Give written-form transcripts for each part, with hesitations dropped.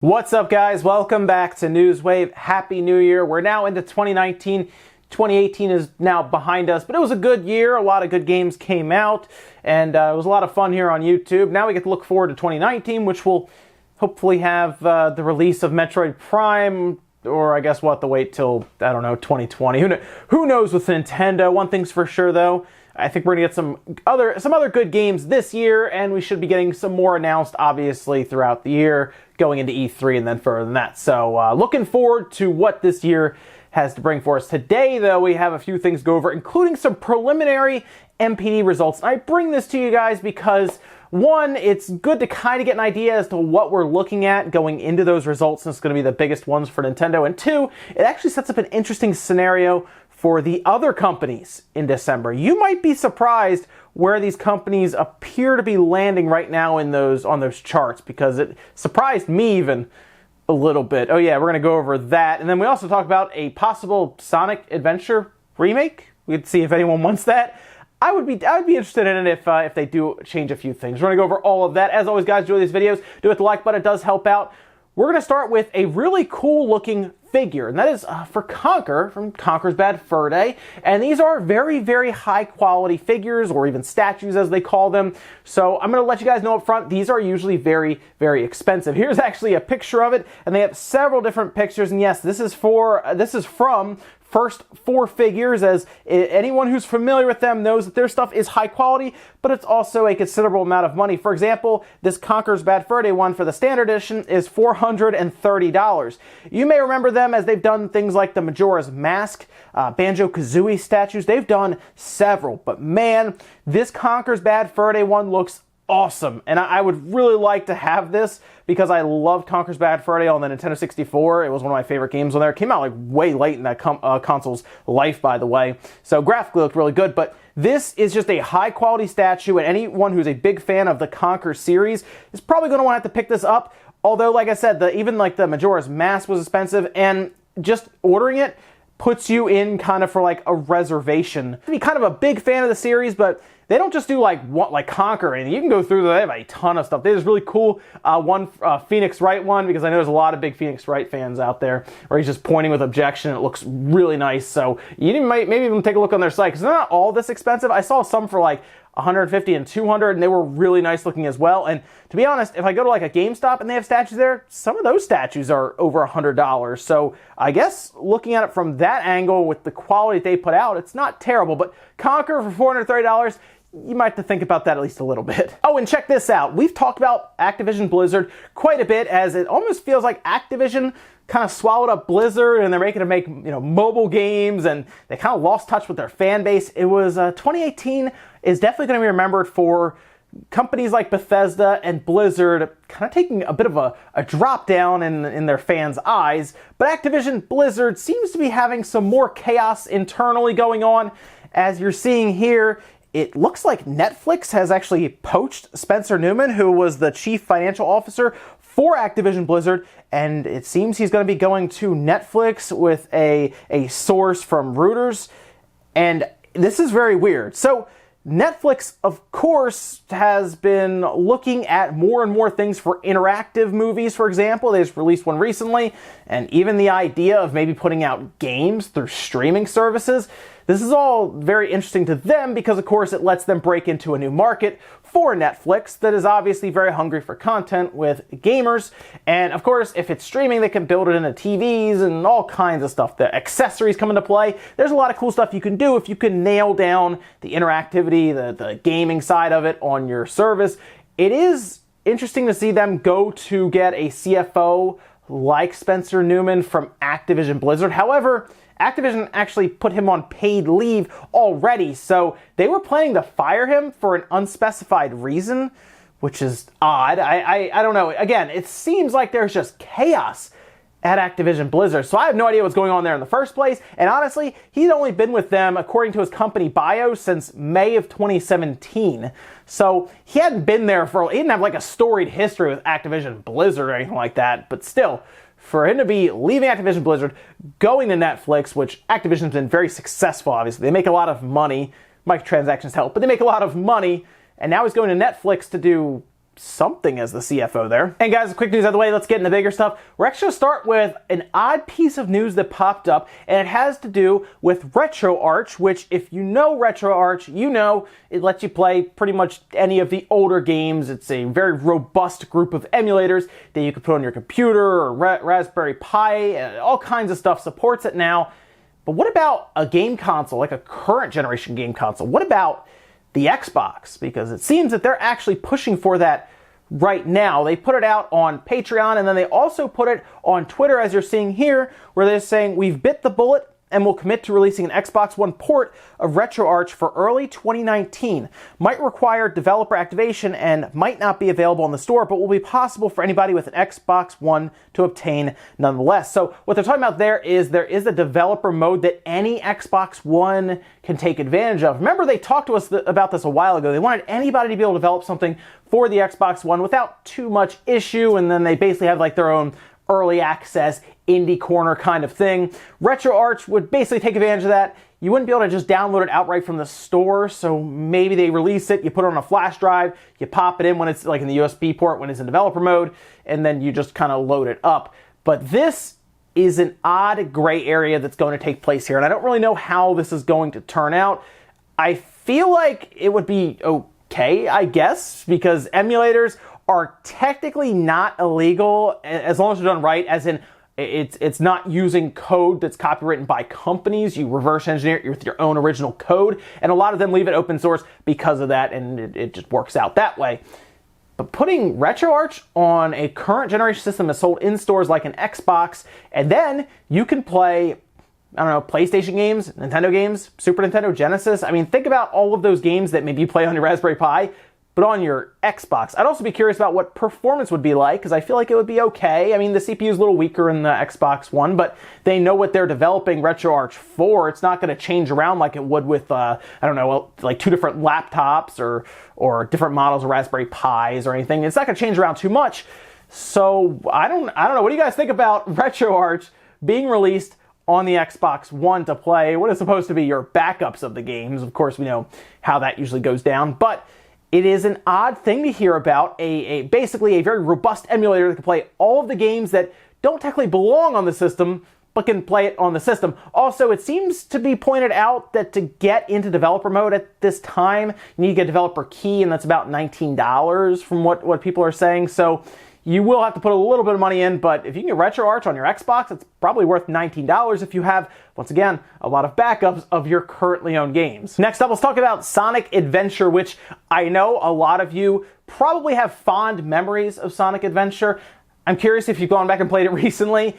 What's up, guys? Welcome back to Newswave. Happy New Year. We're now into 2019. 2018 is now behind us, but it was a good year. A lot of good games came out, and it was a lot of fun here on YouTube. Now we get to look forward to 2019, which will hopefully have the release of Metroid Prime, or I guess we'll have to wait till, I don't know, 2020. Who knows with Nintendo? One thing's for sure, though. I think we're gonna get some other good games this year, and we should be getting some more announced, obviously, throughout the year, going into E3 and then further than that. So looking forward to what this year has to bring for us. Today, though, we have a few things to go over, including some preliminary NPD results. And I bring this to you guys because, one, it's good to kind of get an idea as to what we're looking at going into those results, and it's going to be the biggest ones for Nintendo. And two, it actually sets up an interesting scenario for the other companies in December. You might be surprised where these companies appear to be landing right now on those charts, because it surprised me even a little bit. Oh yeah, we're gonna go over that. And then we also talk about a possible Sonic Adventure remake. We'd see if anyone wants that. I would be interested in it if they do change a few things. We're gonna go over all of that. As always, guys, enjoy these videos. Do hit the like button, it does help out. We're going to start with a really cool looking figure, and that is for Conker, from Conker's Bad Fur Day. And these are very, very high quality figures, or even statues as they call them. So I'm going to let you guys know up front, these are usually very, very expensive. Here's actually a picture of it, and they have several different pictures. And yes, this is from First Four Figures, as anyone who's familiar with them knows that their stuff is high quality, but it's also a considerable amount of money. For example, this Conker's Bad Fur Day one for the standard edition is $430. You may remember them as they've done things like the Majora's Mask, Banjo-Kazooie statues. They've done several, but man, this Conker's Bad Fur Day one looks awesome, and I would really like to have this because I loved Conker's Bad Fur Day on the Nintendo 64. It was one of my favorite games on there. It came out like way late in that console's life, by the way. So graphically looked really good, but this is just a high quality statue, and anyone who's a big fan of the Conker series is probably going to want to have to pick this up. Although, like I said, even like the Majora's Mask was expensive, and just ordering it puts you in kind of for like a reservation. To be kind of a big fan of the series, but they don't just do like Conker, and you can go through there. They have a ton of stuff. There's really cool Phoenix Wright one, because I know there's a lot of big Phoenix Wright fans out there where he's just pointing with objection. It looks really nice. So you might maybe even take a look on their site, because they're not all this expensive. I saw some for like 150 and 200, and they were really nice looking as well. And to be honest, if I go to like a GameStop and they have statues there, some of those statues are over $100. So I guess looking at it from that angle with the quality they put out, it's not terrible. But Conker for $430, you might have to think about that at least a little bit. Oh, and check this out. We've talked about Activision Blizzard quite a bit, as it almost feels like Activision kind of swallowed up Blizzard, and they're making them make mobile games, and they kind of lost touch with their fan base. It was 2018 is definitely going to be remembered for companies like Bethesda and Blizzard kind of taking a bit of a drop down in their fans' eyes. But Activision Blizzard seems to be having some more chaos internally going on. As you're seeing here, it looks like Netflix has actually poached Spencer Newman, who was the chief financial officer for Activision Blizzard, and it seems he's going to be going to Netflix with a source from Reuters, and this is very weird. So Netflix, of course, has been looking at more and more things for interactive movies, for example. They just released one recently, and even the idea of maybe putting out games through streaming services. This is all very interesting to them because, of course, it lets them break into a new market for Netflix that is obviously very hungry for content with gamers. And, of course, if it's streaming, they can build it into TVs and all kinds of stuff. The accessories come into play. There's a lot of cool stuff you can do if you can nail down the interactivity, the gaming side of it on your service. It is interesting to see them go to get a CFO like Spencer Newman from Activision Blizzard. However, Activision actually put him on paid leave already, so they were planning to fire him for an unspecified reason, which is odd. I don't know. Again, it seems like there's just chaos at Activision Blizzard, so I have no idea what's going on there in the first place. And honestly, he's only been with them, according to his company bio, since May of 2017. So he hadn't been there he didn't have like a storied history with Activision Blizzard or anything like that, but still, for him to be leaving Activision Blizzard, going to Netflix, which Activision's been very successful, obviously. They make a lot of money. Microtransactions help, but they make a lot of money. And now he's going to Netflix to do something as the CFO there. And guys, quick news out of the way, let's get into bigger stuff. We're actually going to start with an odd piece of news that popped up, and it has to do with RetroArch, which if you know RetroArch, you know it lets you play pretty much any of the older games. It's a very robust group of emulators that you can put on your computer or Raspberry Pi, all kinds of stuff, supports it now. But what about a game console, like a current generation game console? What about the Xbox? Because it seems that they're actually pushing for that right now. They put it out on Patreon, and then they also put it on Twitter, as you're seeing here, where they're saying, "We've bit the bullet and will commit to releasing an Xbox One port of RetroArch for early 2019. Might require developer activation and might not be available in the store, but will be possible for anybody with an Xbox One to obtain nonetheless." So what they're talking about there is a developer mode that any Xbox One can take advantage of. Remember, they talked to us about this a while ago. They wanted anybody to be able to develop something for the Xbox One without too much issue, and then they basically have like their own early access indie corner kind of thing. RetroArch would basically take advantage of that. You wouldn't be able to just download it outright from the store, so maybe they release it, you put it on a flash drive, you pop it in when it's like in the USB port, when it's in developer mode, and then you just kind of load it up. But this is an odd gray area that's going to take place here, and I don't really know how this is going to turn out. I feel like it would be okay, I guess, because emulators are technically not illegal as long as they're done right, as in it's not using code that's copywritten by companies. You reverse engineer it with your own original code, and a lot of them leave it open source because of that, and it just works out that way. But putting RetroArch on a current generation system that's sold in stores like an Xbox, and then you can play, I don't know, PlayStation games, Nintendo games, Super Nintendo, Genesis. I mean, think about all of those games that maybe you play on your Raspberry Pi, but on your Xbox. I'd also be curious about what performance would be like, because I feel like it would be okay. I mean, the CPU is a little weaker in the Xbox One, but they know what they're developing RetroArch for. It's not going to change around like it would with, I don't know, like two different laptops or different models of Raspberry Pis or anything. It's not going to change around too much. So I don't know. What do you guys think about RetroArch being released on the Xbox One to play what is supposed to be your backups of the games? Of course, we know how that usually goes down, but it is an odd thing to hear about, basically a very robust emulator that can play all of the games that don't technically belong on the system, but can play it on the system. Also, it seems to be pointed out that to get into developer mode at this time, you need to get a developer key, and that's about $19 from what people are saying. So you will have to put a little bit of money in, but if you can get RetroArch on your Xbox, it's probably worth $19 if you have, once again, a lot of backups of your currently owned games. Next up, let's talk about Sonic Adventure, which I know a lot of you probably have fond memories of Sonic Adventure. I'm curious if you've gone back and played it recently.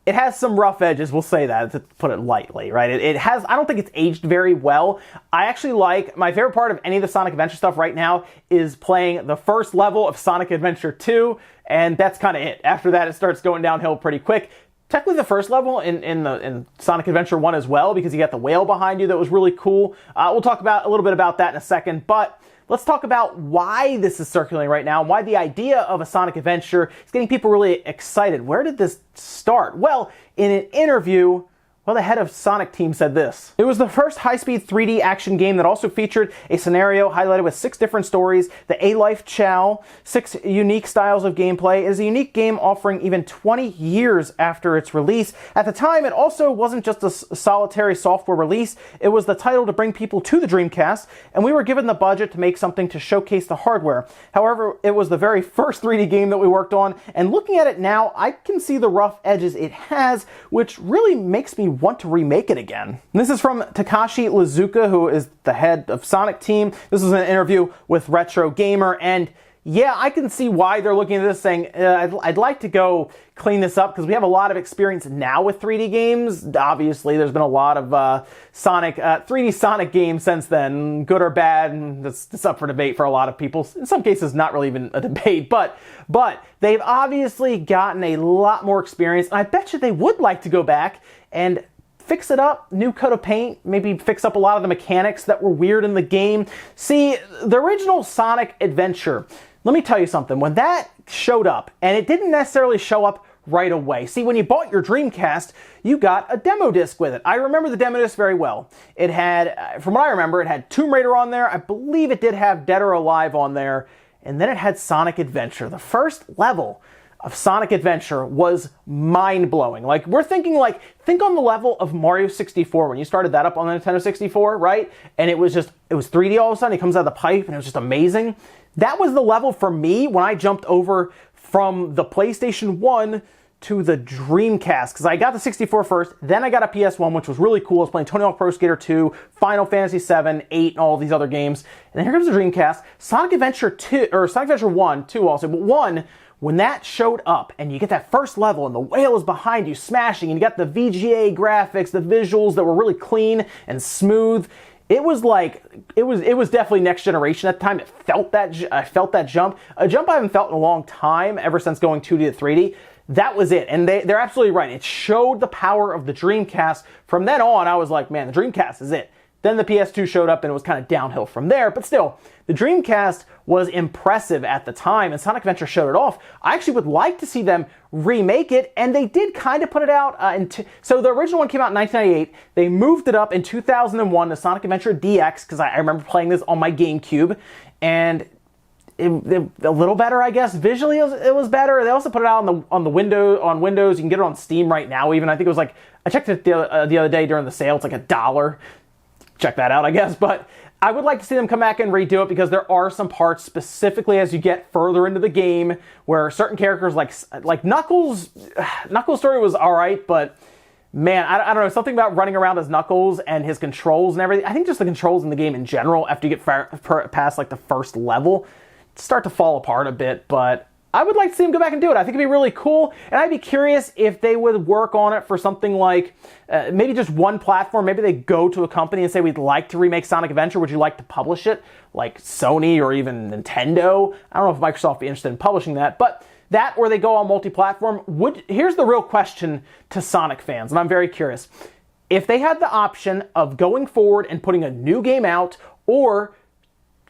It has some rough edges, we'll say that, to put it lightly, right? It has, I don't think it's aged very well. I actually like, my favorite part of any of the Sonic Adventure stuff right now is playing the first level of Sonic Adventure 2, and that's kind of it. After that, it starts going downhill pretty quick. Technically the first level in Sonic Adventure 1 as well, because you got the whale behind you that was really cool. We'll talk about a little bit about that in a second, but let's talk about why this is circulating right now, and why the idea of a Sonic Adventure is getting people really excited. Where did this start? Well, in an interview, the head of Sonic team said this: "It was the first high-speed 3D action game that also featured a scenario highlighted with 6 different stories, the A-Life Chow, 6 unique styles of gameplay. It is a unique game offering even 20 years after its release. At the time, it also wasn't just a solitary software release. It was the title to bring people to the Dreamcast, and we were given the budget to make something to showcase the hardware. However, it was the very first 3D game that we worked on, and looking at it now, I can see the rough edges it has, which really makes me want to remake it again." And this is from Takashi Iizuka, who is the head of Sonic team. This was an interview with Retro Gamer, and yeah, I can see why they're looking at this saying, I'd like to go clean this up, because we have a lot of experience now with 3D games. Obviously, there's been a lot of 3D Sonic games since then, good or bad, and that's up for debate for a lot of people. In some cases, not really even a debate, but they've obviously gotten a lot more experience, and I bet you they would like to go back and fix it up, new coat of paint, maybe fix up a lot of the mechanics that were weird in the game. See, the original Sonic Adventure, let me tell you something, when that showed up, and it didn't necessarily show up right away. See, when you bought your Dreamcast, you got a demo disc with it. I remember the demo disc very well. It had, from what I remember, it had Tomb Raider on there. I believe it did have Dead or Alive on there. and then it had Sonic Adventure. The first level of Sonic Adventure was mind-blowing. Like, we're thinking, like, think on the level of Mario 64 when you started that up on the Nintendo 64, right? And it was 3D all of a sudden. It comes out of the pipe and it was just amazing. That was the level for me when I jumped over from the PlayStation 1 to the Dreamcast, because I got the 64 first, then I got a PS1, which was really cool. I was playing Tony Hawk Pro Skater 2, Final Fantasy 7, 8, and all these other games. And then here comes the Dreamcast. Sonic Adventure 2, or Sonic Adventure 1, 2 also, but 1, when that showed up and you get that first level and the whale is behind you smashing and you got the VGA graphics, the visuals that were really clean and smooth, it was like, it was definitely next generation at the time. I felt that jump. A jump I haven't felt in a long time, ever since going 2D to 3D. That was it, and they're absolutely right. It showed the power of the Dreamcast. From then on, I was like, man, the Dreamcast is it. Then the PS2 showed up, and it was kind of downhill from there, but still, the Dreamcast was impressive at the time, and Sonic Adventure showed it off. I actually would like to see them remake it, and they did kind of put it out. So the original one came out in 1998. They moved it up in 2001 to Sonic Adventure DX, because I remember playing this on my GameCube, and a little better, I guess. Visually, it was better. They also put it out on Windows. You can get it on Steam right now. Even I think it was like, I checked it the other day during the sale. It's like $1. Check that out, I guess. But I would like to see them come back and redo it, because there are some parts, specifically as you get further into the game, where certain characters like Knuckles' story was all right, but man, I don't know, something about running around as Knuckles and his controls and everything. I think just the controls in the game in general, after you get past like the first level, start to fall apart a bit, but I would like to see them go back and do it. I think it'd be really cool, and I'd be curious if they would work on it for something like maybe just one platform. Maybe they go to a company and say, we'd like to remake Sonic Adventure. Would you like to publish it? Like Sony or even Nintendo. I don't know if Microsoft would be interested in publishing that, but that, or they go on multi-platform. Here's the real question to Sonic fans, and I'm very curious. If they had the option of going forward and putting a new game out, or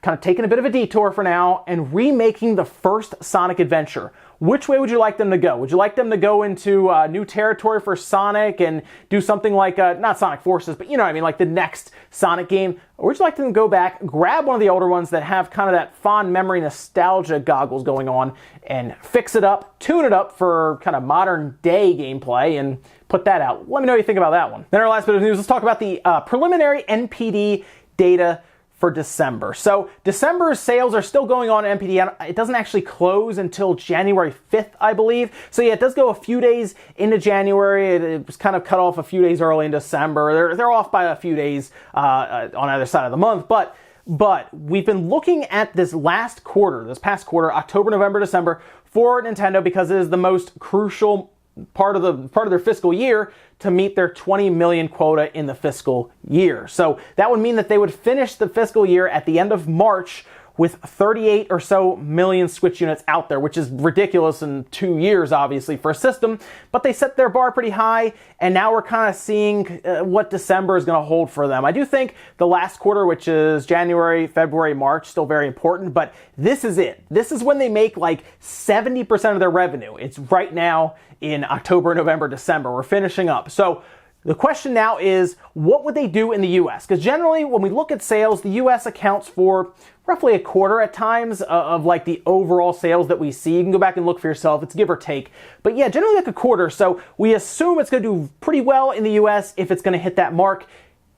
kind of taking a bit of a detour for now and remaking the first Sonic Adventure, which way would you like them to go? Would you like them to go into new territory for Sonic and do something like, not Sonic Forces, but you know what I mean, like the next Sonic game? Or would you like them to go back, grab one of the older ones that have kind of that fond memory nostalgia goggles going on, and fix it up, tune it up for kind of modern day gameplay, and put that out? Let me know what you think about that one. Then our last bit of news, let's talk about the preliminary NPD data for December. So December's sales are still going on at NPD. It doesn't actually close until January 5th, I believe. So yeah, it does go a few days into January. It was kind of cut off a few days early in December. They're off by a few days on either side of the month. But we've been looking at this past quarter, October, November, December, for Nintendo, because it is the most crucial part of their fiscal year to meet their 20 million quota in the fiscal year. So that would mean that they would finish the fiscal year at the end of March with 38 or so million Switch units out there, which is ridiculous in 2 years, obviously, for a system. But they set their bar pretty high, and now we're kind of seeing what December is going to hold for them. I do think the last quarter, which is January, February, March, still very important, but this is it. This is when they make like 70% of their revenue. It's right now in October, November, December. We're finishing up. So the question now is, what would they do in the US? Because generally, when we look at sales, the US accounts for roughly a quarter at times of like the overall sales that we see. You can go back and look for yourself. It's give or take. But yeah, generally like a quarter. So we assume it's going to do pretty well in the US if it's going to hit that mark.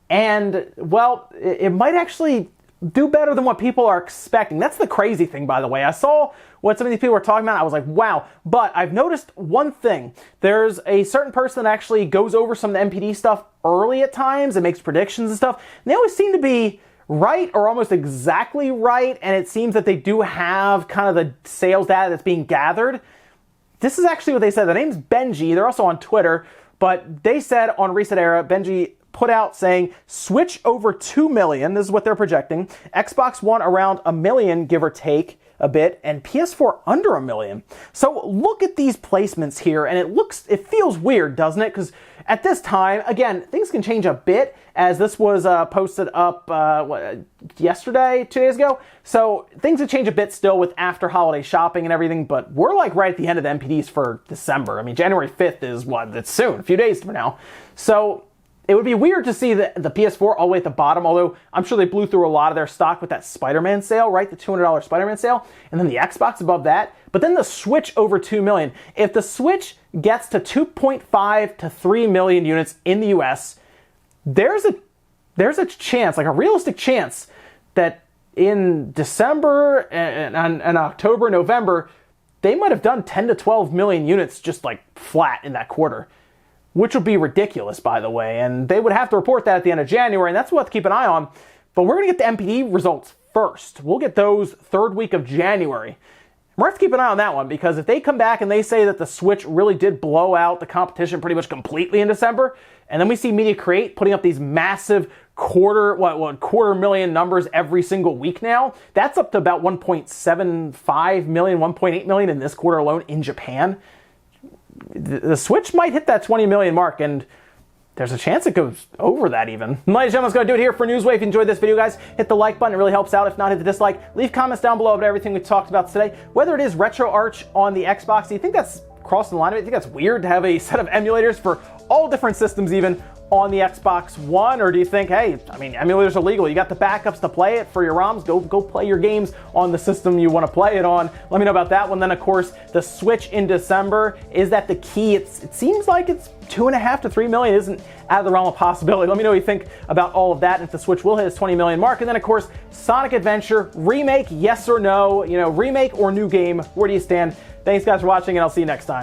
And, well, it might actually do better than what people are expecting. That's the crazy thing, by the way. I saw what some of these people were talking about. I was like, wow. But I've noticed one thing. There's a certain person that actually goes over some of the NPD stuff early at times and makes predictions and stuff. And they always seem to be right, or almost exactly right. And it seems that they do have kind of the sales data that's being gathered. This is actually what they said. The name's Benji. They're also on Twitter. But they said on Reset Era, Benji put out saying Switch over 2 million. This is what they're projecting. Xbox One around 1 million, give or take a bit, and PS4 under 1 million. So look at these placements here, and it feels weird, doesn't it? Because at this time, again, things can change a bit, as this was posted up yesterday, 2 days ago. So things have changed a bit still with after holiday shopping and everything, but we're like right at the end of the NPDs for December. I mean, January 5th is it's soon, a few days from now. So It would be weird to see the PS4 all the way at the bottom, although I'm sure they blew through a lot of their stock with that Spider-Man sale, right? The $200 Spider-Man sale. And then the Xbox above that. But then the Switch over 2 million. If the Switch gets to 2.5 to 3 million units in the US, there's a chance, like a realistic chance, that in December and October, November, they might have done 10 to 12 million units just like flat in that quarter. Which would be ridiculous, by the way, and they would have to report that at the end of January, and that's what we have to keep an eye on. But we're going to get the NPD results first. We'll get those third week of January. We're going to have to keep an eye on that one, because if they come back and they say that the Switch really did blow out the competition pretty much completely in December, and then we see Media Create putting up these massive quarter million numbers every single week now, that's up to about 1.75 million, 1.8 million in this quarter alone in Japan. The Switch might hit that 20 million mark, and there's a chance it goes over that even. Ladies and gentlemen, that's going to do it here for Newswave. If you enjoyed this video, guys, hit the like button. It really helps out. If not, hit the dislike. Leave comments down below about everything we talked about today. Whether it is RetroArch on the Xbox, do you think that's crossing the line? Do you think that's weird to have a set of emulators for all different systems even on the Xbox One? Or do you think, hey, I mean, emulators are legal. You got the backups to play it for your ROMs. Go play your games on the system you want to play it on. Let me know about that one. Then, of course, the Switch in December. Is that the key? It seems like it's 2.5 to 3 million isn't out of the realm of possibility. Let me know what you think about all of that, and if the Switch will hit its 20 million mark. And then, of course, Sonic Adventure Remake, yes or no? You know, remake or new game? Where do you stand? Thanks, guys, for watching, and I'll see you next time.